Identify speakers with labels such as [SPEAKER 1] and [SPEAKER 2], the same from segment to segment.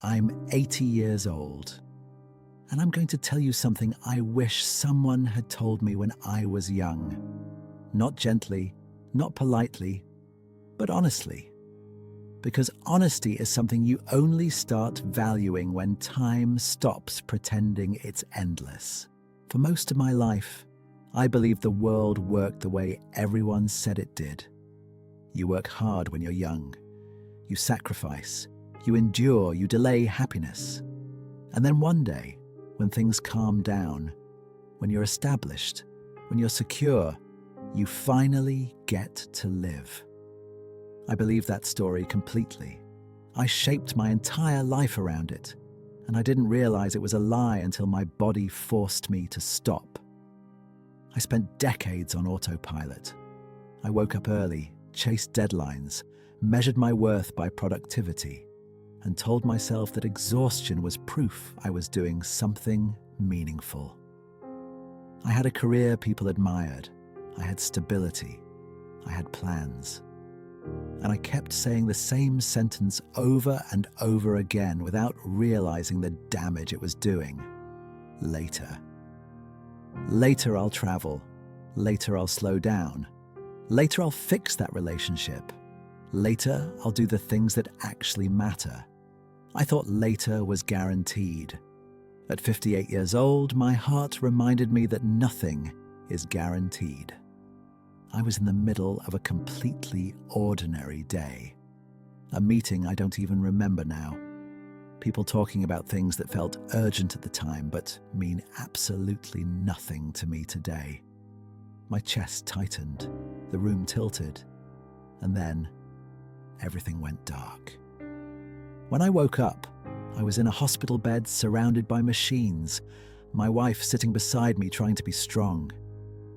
[SPEAKER 1] I'm 80 years old, and I'm going to tell you something I wish someone had told me when I was young. Not gently, not politely, but honestly. Because honesty is something you only start valuing when time stops pretending it's endless. For most of my life, I believed the world worked the way everyone said it did. You work hard when you're young. You sacrifice. You endure. You delay happiness. And then one day, when things calm down, when you're established, when you're secure, you finally get to live. I believe that story completely. I shaped my entire life around it, and I didn't realize it was a lie until my body forced me to stop. I spent decades on autopilot. I woke up early, chased deadlines, measured my worth by productivity, and told myself that exhaustion was proof I was doing something meaningful. I had a career people admired. I had stability. I had plans. And I kept saying the same sentence over and over again without realizing the damage it was doing. Later. Later I'll travel. Later I'll slow down. Later I'll fix that relationship. Later I'll do the things that actually matter. I thought later was guaranteed. At 58 years old, my heart reminded me that nothing is guaranteed. I was in the middle of a completely ordinary day. A meeting I don't even remember now. People talking about things that felt urgent at the time but mean absolutely nothing to me today. My chest tightened, the room tilted, and then everything went dark. When I woke up, I was in a hospital bed surrounded by machines, my wife sitting beside me trying to be strong.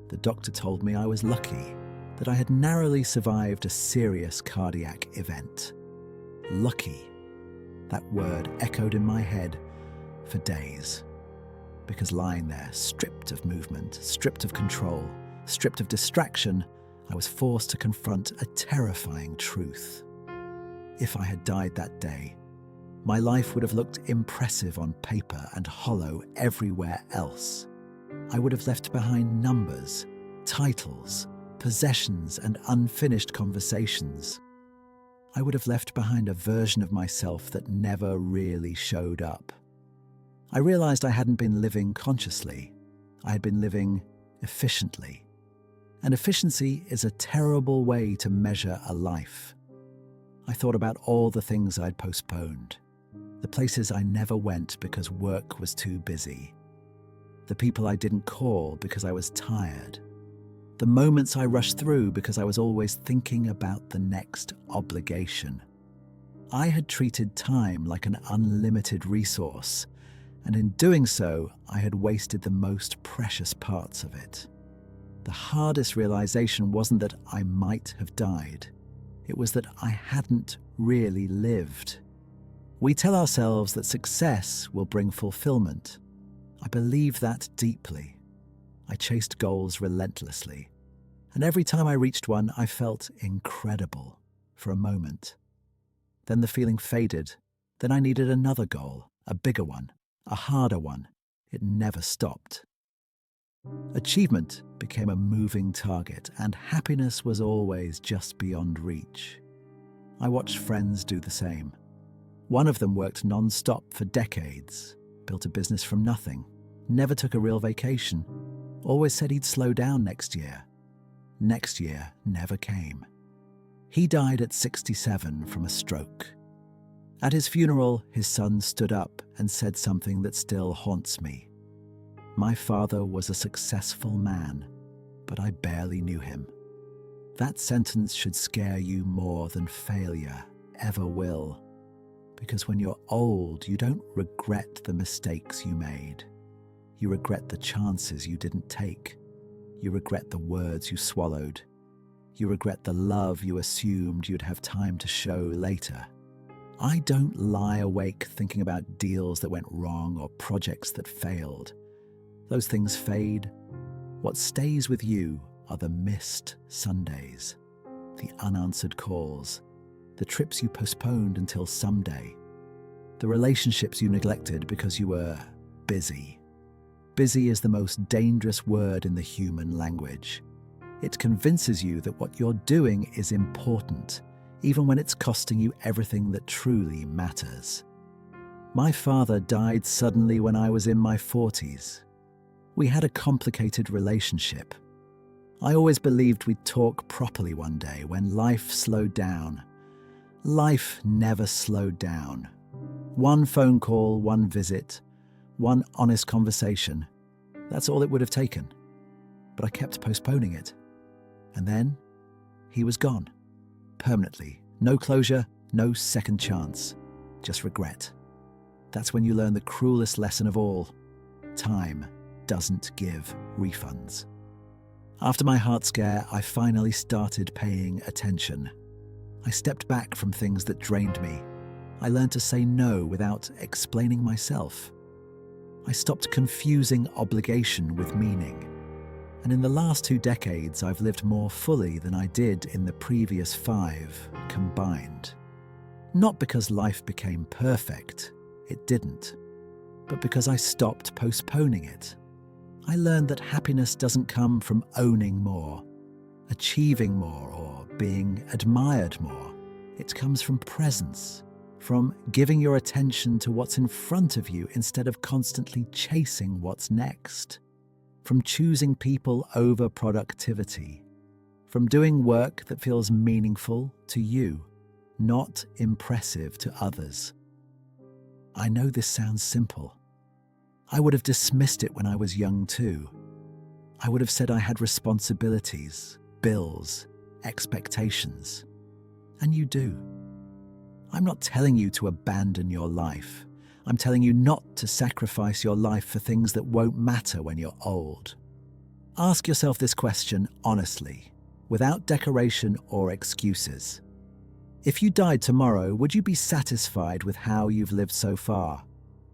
[SPEAKER 1] The doctor told me I was lucky, that I had narrowly survived a serious cardiac event. Lucky. That word echoed in my head for days. Because lying there, stripped of movement, stripped of control, stripped of distraction, I was forced to confront a terrifying truth. If I had died that day, my life would have looked impressive on paper and hollow everywhere else. I would have left behind numbers, titles, possessions, and unfinished conversations. I would have left behind a version of myself that never really showed up. I realized I hadn't been living consciously. I had been living efficiently. And efficiency is a terrible way to measure a life. I thought about all the things I'd postponed, the places I never went because work was too busy, the people I didn't call because I was tired, the moments I rushed through because I was always thinking about the next obligation. I had treated time like an unlimited resource, and in doing so, I had wasted the most precious parts of it. The hardest realization wasn't that I might have died. It was that I hadn't really lived. We tell ourselves that success will bring fulfillment. I believe that deeply. I chased goals relentlessly. And every time I reached one, I felt incredible for a moment. Then the feeling faded. Then I needed another goal, a bigger one, a harder one. It never stopped. Achievement became a moving target, and happiness was always just beyond reach. I watched friends do the same. One of them worked non-stop for decades, built a business from nothing, never took a real vacation, always said he'd slow down next year. Next year never came. He died at 67 from a stroke. At his funeral, his son stood up and said something that still haunts me. My father was a successful man, but I barely knew him. That sentence should scare you more than failure ever will. Because when you're old, you don't regret the mistakes you made. You regret the chances you didn't take. You regret the words you swallowed. You regret the love you assumed you'd have time to show later. I don't lie awake thinking about deals that went wrong or projects that failed. Those things fade. What stays with you are the missed Sundays, the unanswered calls, the trips you postponed until someday. the relationships you neglected because you were busy. Busy is the most dangerous word in the human language. It convinces you that what you're doing is important, even when it's costing you everything that truly matters. My father died suddenly when I was in my 40s. We had a complicated relationship. I always believed we'd talk properly one day when life slowed down. Life never slowed down. One phone call, one visit, one honest conversation. That's all it would have taken. But I kept postponing it. And then he was gone. Permanently. No closure, no second chance. Just regret. That's when you learn the cruelest lesson of all. Time doesn't give refunds. After my heart scare, I finally started paying attention. I stepped back from things that drained me. I learned to say no without explaining myself. I stopped confusing obligation with meaning. And in the last 2 decades, I've lived more fully than I did in the previous 5 combined. Not because life became perfect, it didn't, but because I stopped postponing it. I learned that happiness doesn't come from owning more, achieving more, or being admired more. It comes from presence, from giving your attention to what's in front of you instead of constantly chasing what's next, from choosing people over productivity, from doing work that feels meaningful to you, not impressive to others. I know this sounds simple. I would have dismissed it when I was young too. I would have said I had responsibilities, bills, expectations. And you do. I'm not telling you to abandon your life. I'm telling you not to sacrifice your life for things that won't matter when you're old. Ask yourself this question honestly, without decoration or excuses. If you died tomorrow, would you be satisfied with how you've lived so far?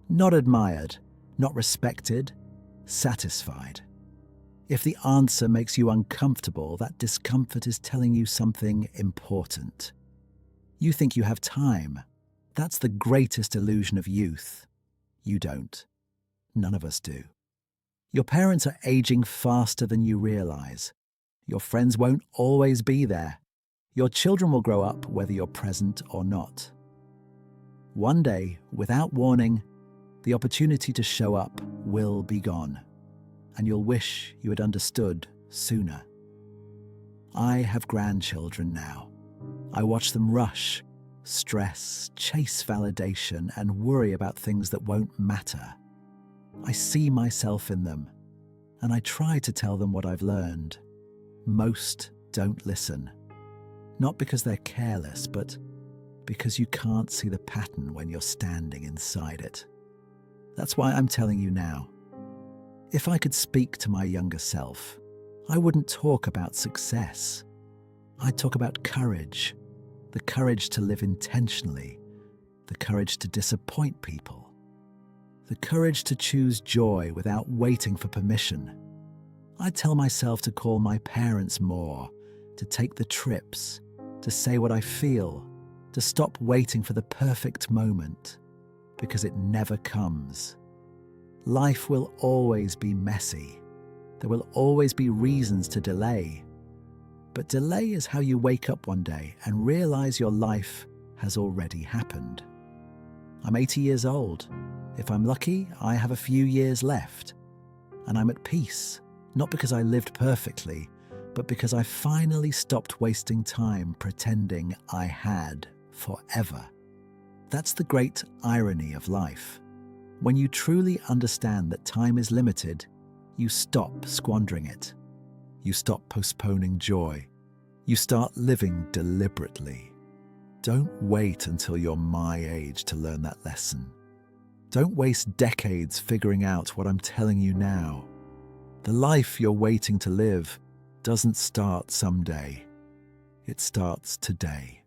[SPEAKER 1] Not admired, not respected, satisfied. If the answer makes you uncomfortable, that discomfort is telling you something important. You think you have time. That's the greatest illusion of youth. You don't. None of us do. Your parents are aging faster than you realize. Your friends won't always be there. Your children will grow up whether you're present or not. One day, without warning, the opportunity to show up will be gone, and you'll wish you had understood sooner. I have grandchildren now. I watch them rush, stress, chase validation, and worry about things that won't matter. I see myself in them, and I try to tell them what I've learned. Most don't listen. Not because they're careless, but because you can't see the pattern when you're standing inside it. That's why I'm telling you now. If I could speak to my younger self, I wouldn't talk about success. I'd talk about courage, the courage to live intentionally, the courage to disappoint people, the courage to choose joy without waiting for permission. I'd tell myself to call my parents more, to take the trips, to say what I feel, to stop waiting for the perfect moment, because it never comes. Life will always be messy. There will always be reasons to delay. But delay is how you wake up one day and realize your life has already happened. I'm 80 years old. If I'm lucky, I have a few years left. And I'm at peace, not because I lived perfectly, but because I finally stopped wasting time pretending I had forever. That's the great irony of life. When you truly understand that time is limited, you stop squandering it. You stop postponing joy. You start living deliberately. Don't wait until you're my age to learn that lesson. Don't waste decades figuring out what I'm telling you now. The life you're waiting to live doesn't start someday. It starts today.